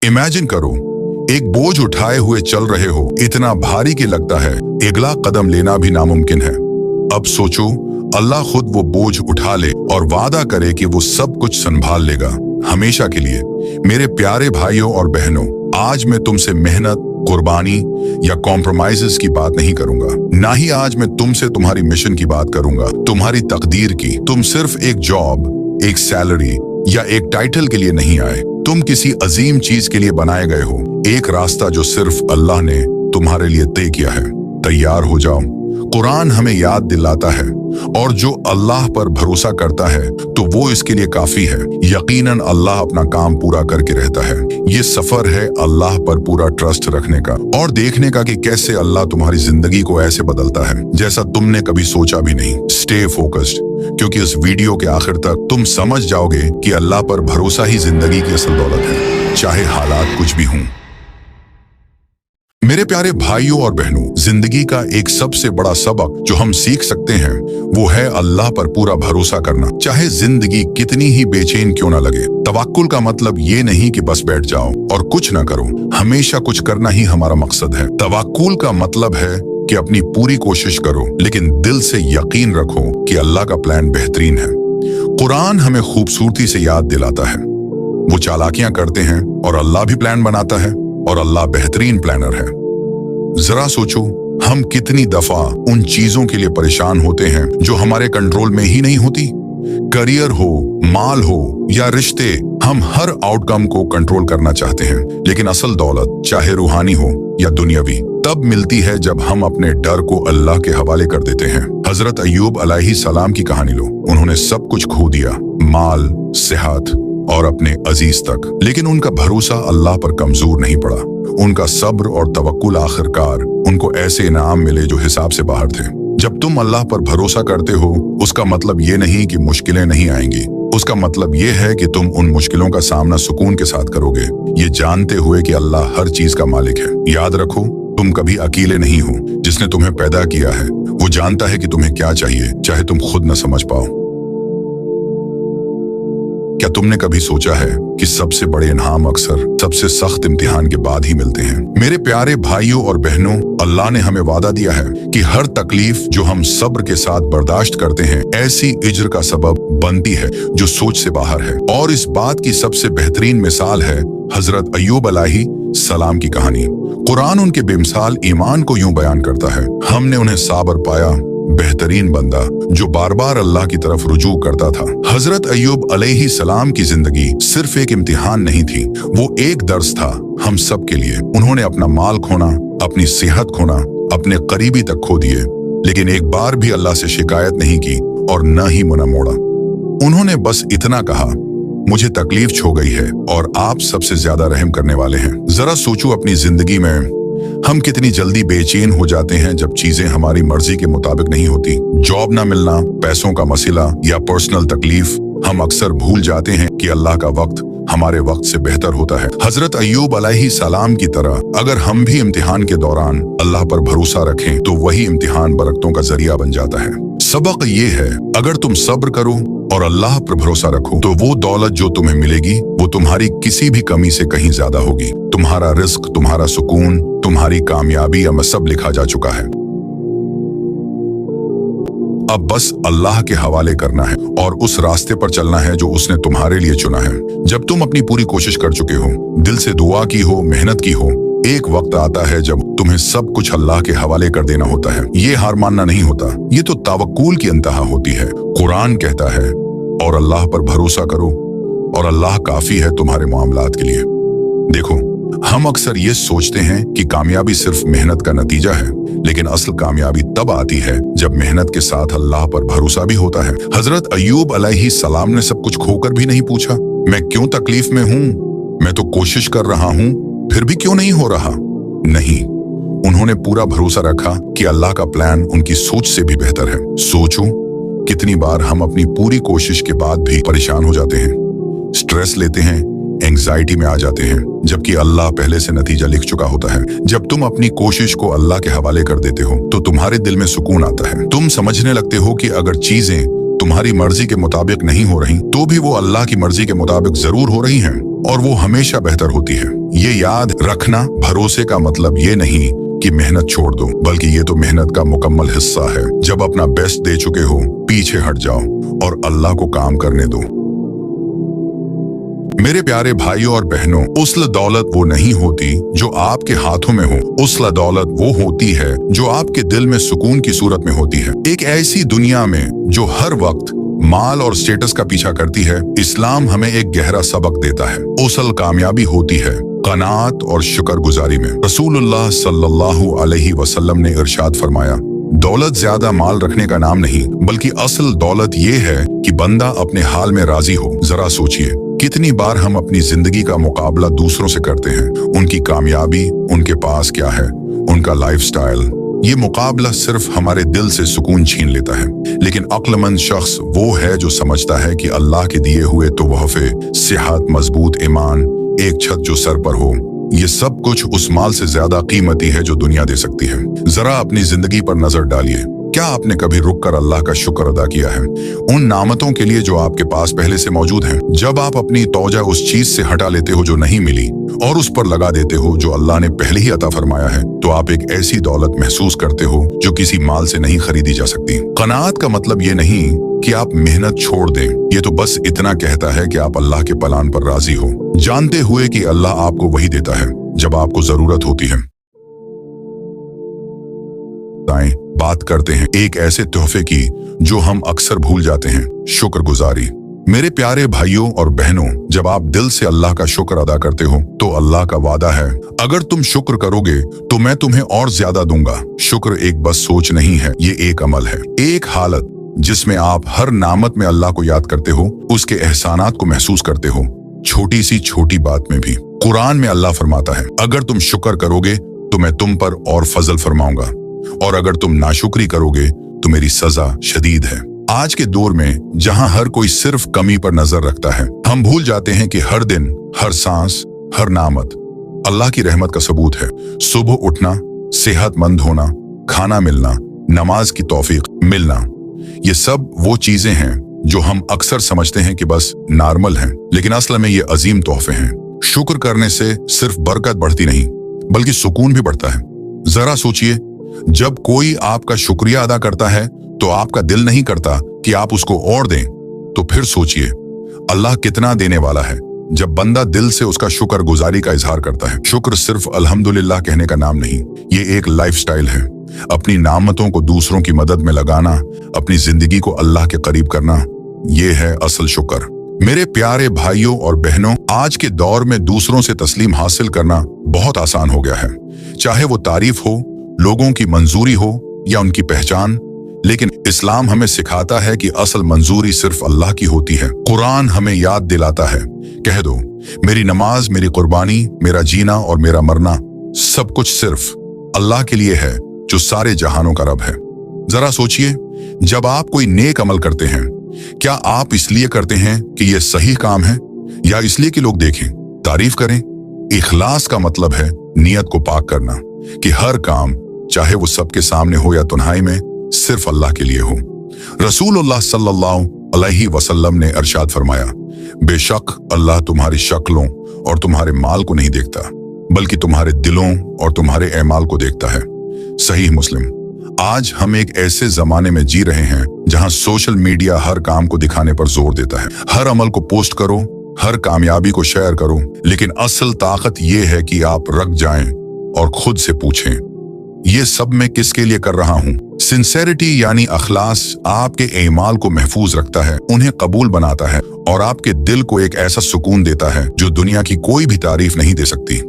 Imagine करो, एक बोझ उठाए हुए चल रहे हो, इतना भारी कि लगता है अगला कदम लेना भी नामुमकिन है। अब सोचो, अल्लाह खुद वो बोझ उठा ले और वादा करे कि वो सब कुछ संभाल लेगा हमेशा के लिए। मेरे प्यारे भाइयों और बहनों, आज मैं तुमसे मेहनत, कुर्बानी या कॉम्प्रोमाइजेस की बात नहीं करूंगा। ना ही आज मैं तुमसे तुम्हारी मिशन की बात करूंगा, तुम्हारी तकदीर की। तुम सिर्फ एक जॉब, एक सैलरी या एक टाइटल के लिए नहीं आए। तुम किसी अजीम चीज के लिए बनाए गए हो, एक रास्ता जो सिर्फ अल्लाह ने तुम्हारे लिए तय किया है। तैयार हो जाओ। कुरान हमें याद दिलाता है, और जो अल्लाह पर भरोसा करता है तो वो इसके लिए काफी है। यकीनन अल्लाह अपना काम पूरा करके रहता है। ये सफर है अल्लाह पर पूरा ट्रस्ट रखने का और देखने का कि कैसे अल्लाह तुम्हारी जिंदगी को ऐसे बदलता है जैसा तुमने कभी सोचा भी नहीं। स्टे फोकस्ड, क्योंकि इस वीडियो के आखिर तक तुम समझ जाओगे कि अल्लाह पर भरोसा ही जिंदगी की असल दौलत है, चाहे हालात कुछ भी हों। मेरे प्यारे भाइयों और बहनों, जिंदगी का एक सबसे बड़ा सबक जो हम सीख सकते हैं वो है अल्लाह पर पूरा भरोसा करना, चाहे जिंदगी कितनी ही बेचैन क्यों ना लगे। तवक्कुल का मतलब ये नहीं कि बस बैठ जाओ और कुछ ना करो, हमेशा कुछ करना ही हमारा मकसद है। तवक्कुल का मतलब है कि अपनी पूरी कोशिश करो, लेकिन दिल से यकीन रखो कि अल्लाह का प्लान बेहतरीन है। कुरान हमें खूबसूरती से याद दिलाता है, वो चालाकियां करते हैं और अल्लाह भी प्लान बनाता है, और अल्लाह बेहतरीन प्लानर है। जरा सोचो, हम कितनी दफा उन चीजों के लिए परेशान होते हैं जो हमारे कंट्रोल में ही नहीं होती। करियर हो, माल हो या रिश्ते, हम हर आउटकम को कंट्रोल करना चाहते हैं, लेकिन असल दौलत, चाहे रूहानी हो या दुनियावी, तब मिलती है जब हम अपने डर को अल्लाह के हवाले कर देते हैं। हजरत अय्यूब अलैहिस्सलाम की कहानी लो। उन्होंने सब कुछ खो दिया, माल, सेहत और अपने अजीज तक, लेकिन उनका भरोसा अल्लाह पर कमजोर नहीं पड़ा। उनका सब्र और तवक्कुल आखिरकार उनको ऐसे इनाम मिले जो हिसाब से बाहर थे। जब तुम अल्लाह पर भरोसा करते हो, उसका मतलब ये नहीं कि मुश्किलें नहीं आएंगी। उसका मतलब ये है कि तुम उन मुश्किलों का सामना सुकून के साथ करोगे, ये जानते हुए कि अल्लाह हर चीज का मालिक है। याद रखो, तुम कभी अकेले नहीं हो। जिसने तुम्हें पैदा किया है वो जानता है कि तुम्हें क्या चाहिए, चाहे तुम खुद न समझ पाओ। क्या तुमने कभी सोचा है कि सबसे बड़े इनाम अक्सर सबसे सख्त इम्तिहान के बाद ही मिलते हैं? मेरे प्यारे भाइयों और बहनों, अल्लाह ने हमें वादा दिया है कि हर तकलीफ जो हम सब्र के साथ बर्दाश्त करते हैं, ऐसी इज्र का सबब बनती है जो सोच से बाहर है। और इस बात की सबसे बेहतरीन मिसाल है हजरत अय्यूब अलैहिस्सलाम की कहानी। कुरान उनके बेमिसाल ईमान को यूं बयान करता है, हमने उन्हें साबर पाया, बेहतरीन बंदा जो बार बार अल्लाह की तरफ रुजू करता था। हजरत अय्यूब अलैहिस्सलाम की जिंदगी सिर्फ एक इम्तिहान नहीं थी, वो एक दर्स था हम सब के लिए। उन्होंने अपना माल खोना, अपनी सेहत खोना, अपने करीबी तक खो दिए, लेकिन एक बार भी अल्लाह से शिकायत नहीं की और न ही मुंह मोड़ा। उन्होंने बस इतना कहा, मुझे तकलीफ छो गई है और आप सबसे ज्यादा रहम करने वाले हैं। जरा सोचो, अपनी जिंदगी में हम कितनी जल्दी बेचैन हो जाते हैं जब चीजें हमारी मर्जी के मुताबिक नहीं होती। जॉब ना मिलना, पैसों का मसला या पर्सनल तकलीफ, हम अक्सर भूल जाते हैं कि अल्लाह का वक्त हमारे वक्त से बेहतर होता है। हजरत अय्यूब अलैहिस्सलाम की तरह अगर हम भी इम्तिहान के दौरान अल्लाह पर भरोसा रखें तो वही इम्तिहान बरकतों का जरिया बन जाता है। सबक ये है, अगर तुम सब्र करो और अल्लाह पर भरोसा रखो तो वो दौलत जो तुम्हें मिलेगी वो तुम्हारी किसी भी कमी से कहीं ज्यादा होगी। तुम्हारा रिस्क, तुम्हारा सुकून, तुम्हारी कामयाबी अब सब लिखा जा चुका है। अब बस अल्लाह के हवाले करना है और उस रास्ते पर चलना है जो उसने तुम्हारे लिए चुना है। जब तुम अपनी पूरी कोशिश कर चुके हो, दिल से दुआ की हो, मेहनत की हो, एक वक्त आता है जब तुम्हें सब कुछ अल्लाह के हवाले कर देना होता है। ये हार मानना नहीं होता, ये तो तवक्कुल की इंतहा होती है। कुरान कहता है, और अल्लाह पर भरोसा करो और अल्लाह काफी है तुम्हारे मामलात के लिए। देखो, हम अक्सर ये सोचते हैं कि कामयाबी सिर्फ मेहनत का नतीजा है, लेकिन असल कामयाबी तब आती है जब मेहनत के साथ अल्लाह पर भरोसा भी होता है। हजरत अय्यूब अलैहिस्सलाम ने सब कुछ खोकर भी नहीं पूछा, मैं क्यों तकलीफ में हूँ, मैं तो कोशिश कर रहा हूँ, फिर भी क्यों नहीं हो रहा। नहीं, उन्होंने पूरा भरोसा रखा कि अल्लाह का प्लान उनकी सोच से भी बेहतर है। सोचो, कितनी बार हम अपनी पूरी कोशिश के बाद भी परेशान हो जाते हैं, स्ट्रेस लेते हैं, एंग्जाइटी में आ जाते हैं, जबकि अल्लाह पहले से नतीजा लिख चुका होता है। जब तुम अपनी कोशिश को अल्लाह के हवाले कर देते हो तो तुम्हारे दिल में सुकून आता है। तुम समझने लगते हो कि अगर चीजें तुम्हारी मर्जी के मुताबिक नहीं हो रही तो भी वो अल्लाह की मर्जी के मुताबिक जरूर हो रही हैं। और वो हमेशा बेहतर होती है। ये याद रखना, भरोसे का मतलब ये नहीं कि मेहनत छोड़ दो, बल्कि ये तो मेहनत का मुकम्मल हिस्सा है। जब अपना बेस्ट दे चुके हो, पीछे हट जाओ और अल्लाह को काम करने दो। मेरे प्यारे भाइयों और बहनों, उसल दौलत वो नहीं होती जो आपके हाथों में हो। उसल दौलत वो होती है जो आपके दिल में सुकून की सूरत में होती है। एक ऐसी दुनिया में जो हर वक्त माल और स्टेटस का पीछा करती है, इस्लाम हमें एक गहरा सबक देता है। उसल कामयाबी होती है कनात और शुक्रगुजारी में। रसूलुल्लाह सल्लल्लाहु अलैहि वसल्लम ने इरशाद फरमाया, दौलत ज्यादा माल रखने का नाम नहीं, बल्कि असल दौलत ये है कि बंदा अपने हाल में राजी हो। जरा सोचिए, कितनी बार हम अपनी जिंदगी का मुकाबला दूसरों से करते हैं। उनकी कामयाबी, उनके पास क्या है, उनका लाइफस्टाइल। ये मुकाबला सिर्फ हमारे दिल से सुकून छीन लेता है। लेकिन अक्लमंद शख्स वो है जो समझता है कि अल्लाह के दिए हुए तोहफे, सेहत, मजबूत ईमान, एक छत जो सर पर हो, ये सब कुछ उस माल से ज्यादा कीमती है जो दुनिया दे सकती है। जरा अपनी जिंदगी पर नजर डालिए। क्या आपने कभी रुक कर अल्लाह का शुक्र अदा किया है उन नामतों के लिए जो आपके पास पहले से मौजूद हैं? जब आप अपनी तौजा उस चीज से हटा लेते हो जो नहीं मिली और उस पर लगा देते हो जो अल्लाह ने पहले ही अता फरमाया है, तो आप एक ऐसी दौलत महसूस करते हो जो किसी माल से नहीं खरीदी जा सकती। कनात का मतलब ये नहीं कि आप मेहनत छोड़ दें, ये तो बस इतना कहता है कि आप अल्लाह के प्लान पर राजी हो, जानते हुए कि अल्लाह आपको वही देता है जब आपको जरूरत होती है। बात करते हैं एक ऐसे तोहफे की जो हम अक्सर भूल जाते हैं, शुक्रगुजारी। मेरे प्यारे भाइयों और बहनों, जब आप दिल से अल्लाह का शुक्र अदा करते हो तो अल्लाह का वादा है, अगर तुम शुक्र करोगे तो मैं तुम्हें और ज्यादा दूंगा। शुक्र एक बस सोच नहीं है, ये एक अमल है, एक हालत जिसमें आप हर नामत में अल्लाह को याद करते हो, उसके एहसानात को महसूस करते हो, छोटी सी छोटी बात में भी। कुरान में अल्लाह फरमाता है, अगर तुम शुक्र करोगे तो मैं तुम पर और फजल फरमाऊंगा, और अगर तुम नाशुक्री करोगे तो मेरी सजा शदीद है। आज के दौर में जहां हर कोई सिर्फ कमी पर नजर रखता है, हम भूल जाते हैं कि हर दिन, हर सांस, हर नामत अल्लाह की रहमत का सबूत है। सुबह उठना, सेहतमंद होना, खाना मिलना, नमाज की तौफीक मिलना, ये सब वो चीजें हैं जो हम अक्सर समझते हैं कि बस नॉर्मल हैं, लेकिन असल में ये अजीम तोहफे हैं। शुक्र करने से सिर्फ बरकत बढ़ती नहीं, बल्कि सुकून भी बढ़ता है। जरा सोचिए, जब कोई आपका शुक्रिया अदा करता है तो आपका दिल नहीं करता कि आप उसको और दें, तो फिर सोचिए अल्लाह कितना देने वाला है जब बंदा दिल से उसका शुक्रगुजारी का इजहार करता है। शुक्र सिर्फ अल्हम्दुलिल्लाह कहने का नाम नहीं, ये एक लाइफस्टाइल है। अपनी नामतों को दूसरों की मदद में लगाना, अपनी जिंदगी को अल्लाह के करीब करना, ये है असल शुक्र। मेरे प्यारे भाइयों और बहनों, आज के दौर में दूसरों से तस्लीम हासिल करना बहुत आसान हो गया है, चाहे वो तारीफ हो, लोगों की मंजूरी हो या उनकी पहचान। लेकिन इस्लाम हमें सिखाता है कि असल मंजूरी सिर्फ अल्लाह की होती है। कुरान हमें याद दिलाता है, कह दो मेरी नमाज, मेरी कुर्बानी, मेरा जीना और मेरा मरना सब कुछ सिर्फ अल्लाह के लिए है जो सारे जहानों का रब है। जरा सोचिए, जब आप कोई नेक अमल करते हैं, क्या आप इसलिए करते हैं कि यह सही काम है या इसलिए कि लोग देखें, तारीफ करें? इखलास का मतलब है नियत को पाक करना, कि हर काम, चाहे वो सबके सामने हो या तन्हाई में, सिर्फ अल्लाह के लिए हो। रसूलुल्लाह सल्लल्लाहु अलैहि वसल्लम ने इरशाद फरमाया, बेशक अल्लाह तुम्हारी शक्लों और तुम्हारे माल को नहीं देखता, बल्कि तुम्हारे दिलों और तुम्हारे एमाल को देखता है। सही मुस्लिम। आज हम एक ऐसे जमाने में जी रहे हैं जहां सोशल मीडिया हर काम को दिखाने पर जोर देता है। हर अमल को पोस्ट करो, हर कामयाबी को शेयर करो, लेकिन असल ताकत यह है कि आप रख जाएं और खुद से पूछें, ये सब मैं किसके लिए कर रहा हूं? सिंसेरिटी यानी अखलास आपके एमाल को महफूज रखता है, उन्हें कबूल बनाता है और आपके दिल को एक ऐसा सुकून देता है जो दुनिया की कोई भी तारीफ नहीं दे सकती।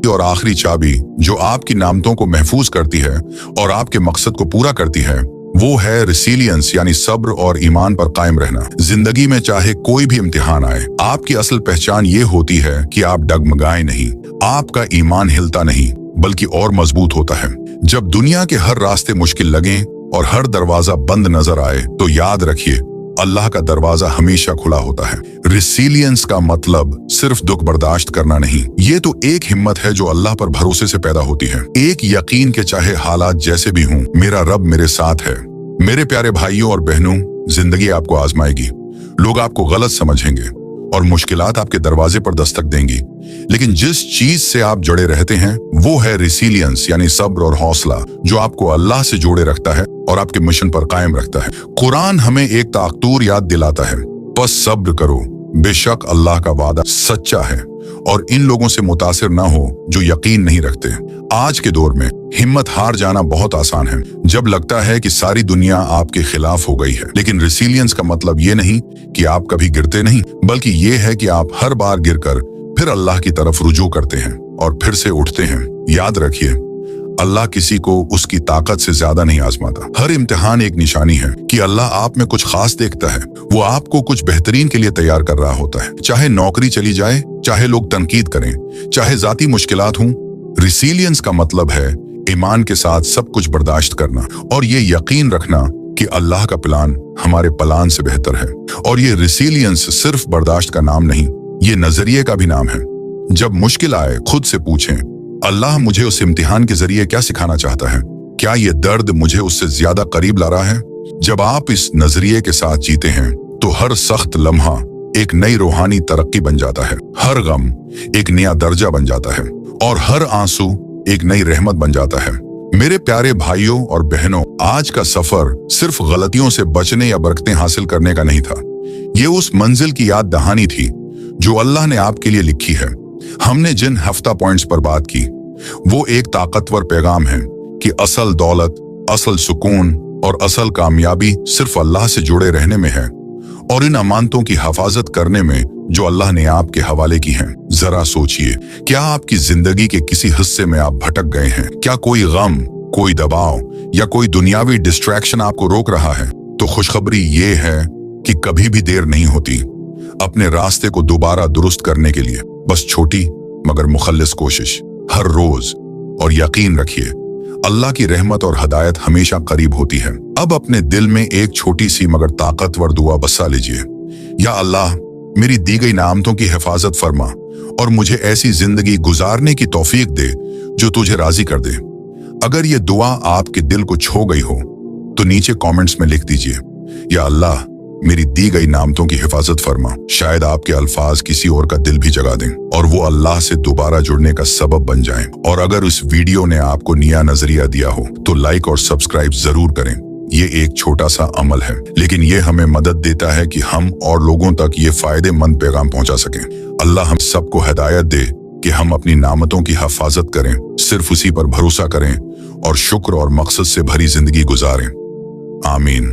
और आखिरी चाबी जो आपकी नामतों को महफूज करती है और आपके मकसद को पूरा करती है, वो है रिसिलियंस यानी सब्र और ईमान पर कायम रहना। जिंदगी में चाहे कोई भी इम्तिहान आए, आपकी असल पहचान ये होती है कि आप डगमगाए नहीं, आपका ईमान हिलता नहीं बल्कि और मजबूत होता है। जब दुनिया के हर रास्ते मुश्किल लगें और हर दरवाजा बंद नजर आए, तो याद रखिए अल्लाह का दरवाजा हमेशा खुला होता है। रिसिलियंस का मतलब सिर्फ दुख बर्दाश्त करना नहीं, ये तो एक हिम्मत है जो अल्लाह पर भरोसे से पैदा होती है। एक यकीन के चाहे हालात जैसे भी हों, मेरा रब मेरे साथ है। मेरे प्यारे भाइयों और बहनों, जिंदगी आपको आजमाएगी, लोग आपको गलत समझेंगे, और मुश्किलात आपके दरवाजे पर दस्तक देंगी, लेकिन जिस चीज से आप जुड़े रहते हैं वो है रिसिलियंस, यानी सब्र और हौसला, जो आपको अल्लाह से जोड़े रखता है और आपके मिशन पर कायम रखता है। कुरान हमें एक ताकतूर याद दिलाता है, बस सब्र करो, बेशक अल्लाह का वादा सच्चा है और इन लोगों से मुतासिर ना हो जो यकीन नहीं रखते। आज के दौर में हिम्मत हार जाना बहुत आसान है, जब लगता है कि सारी दुनिया आपके खिलाफ हो गई है। लेकिन रिसिलियंस का मतलब ये नहीं कि आप कभी गिरते नहीं, बल्कि ये है कि आप हर बार गिरकर फिर अल्लाह की तरफ रुजू करते हैं और फिर से उठते हैं। याद रखिए, अल्लाह किसी को उसकी ताकत से ज्यादा नहीं आजमाता। हर इम्तिहान एक निशानी है कि अल्लाह आप में कुछ खास देखता है। वो आपको कुछ बेहतरीन के लिए तैयार कर रहा होता है। चाहे नौकरी चली जाए, चाहे लोग तनकीद करें, चाहे जाती मुश्किलात हों, रिसिलियंस का मतलब है ईमान के साथ सब कुछ बर्दाश्त करना और ये यकीन रखना कि अल्लाह का प्लान हमारे प्लान से बेहतर है। और ये रिसिलियंस सिर्फ बर्दाश्त का नाम नहीं, ये नजरिए का भी नाम है। जब मुश्किल आए, खुद से पूछें, अल्लाह मुझे उस इम्तिहान के जरिए क्या सिखाना चाहता है? क्या ये दर्द मुझे उससे ज्यादा करीब ला रहा है? जब आप इस नजरिए के साथ जीते हैं तो हर सख्त लम्हा एक नई रूहानी तरक्की बन जाता है, हर गम एक नया दर्जा बन जाता है और हर आंसू एक नई रहमत बन जाता है। मेरे प्यारे भाइयों और बहनों, आज का सफर सिर्फ गलतियों से बचने या बरकतें हासिल करने का नहीं था। ये उस मंजिल की याद दहानी थी जो अल्लाह ने आपके लिए लिखी है। हमने जिन हफ्ता पॉइंट्स पर बात की वो एक ताकतवर पैगाम है कि असल दौलत, असल सुकून और असल कामयाबी सिर्फ अल्लाह से जुड़े रहने में है और इन अमानतों की हिफाजत करने में जो अल्लाह ने आपके हवाले की हैं। जरा सोचिए, क्या आपकी जिंदगी के किसी हिस्से में आप भटक गए हैं? क्या कोई गम, कोई दबाव या कोई दुनियावी डिस्ट्रैक्शन आपको रोक रहा है? तो खुशखबरी ये है कि कभी भी देर नहीं होती अपने रास्ते को दोबारा दुरुस्त करने के लिए। बस छोटी मगर मुखल्लिस कोशिश हर रोज, और यकीन रखिए अल्लाह की रहमत और हदायत हमेशा करीब होती है। अब अपने दिल में एक छोटी सी मगर ताकतवर दुआ बसा लीजिए, या अल्लाह मेरी दी गई नामतों की हिफाजत फरमा और मुझे ऐसी जिंदगी गुजारने की तौफीक दे जो तुझे राजी कर दे। अगर ये दुआ आपके दिल को छू गई हो तो नीचे कमेंट्स में लिख दीजिए, या अल्लाह मेरी दी गई नामतों की हिफाजत फरमा। शायद आपके अल्फाज किसी और का दिल भी जगा दें और वो अल्लाह से दोबारा जुड़ने का सबब बन जाएं। और अगर इस वीडियो ने आपको नया नजरिया दिया हो तो लाइक और सब्सक्राइब जरूर करें। ये एक छोटा सा अमल है, लेकिन ये हमें मदद देता है कि हम और लोगों तक ये फायदेमंद पैगाम पहुंचा सकें। अल्लाह हम सबको हिदायत दे कि हम अपनी नामतों की हिफाजत करें, सिर्फ उसी पर भरोसा करें और शुक्र और मकसद से भरी जिंदगी गुजारें। आमीन।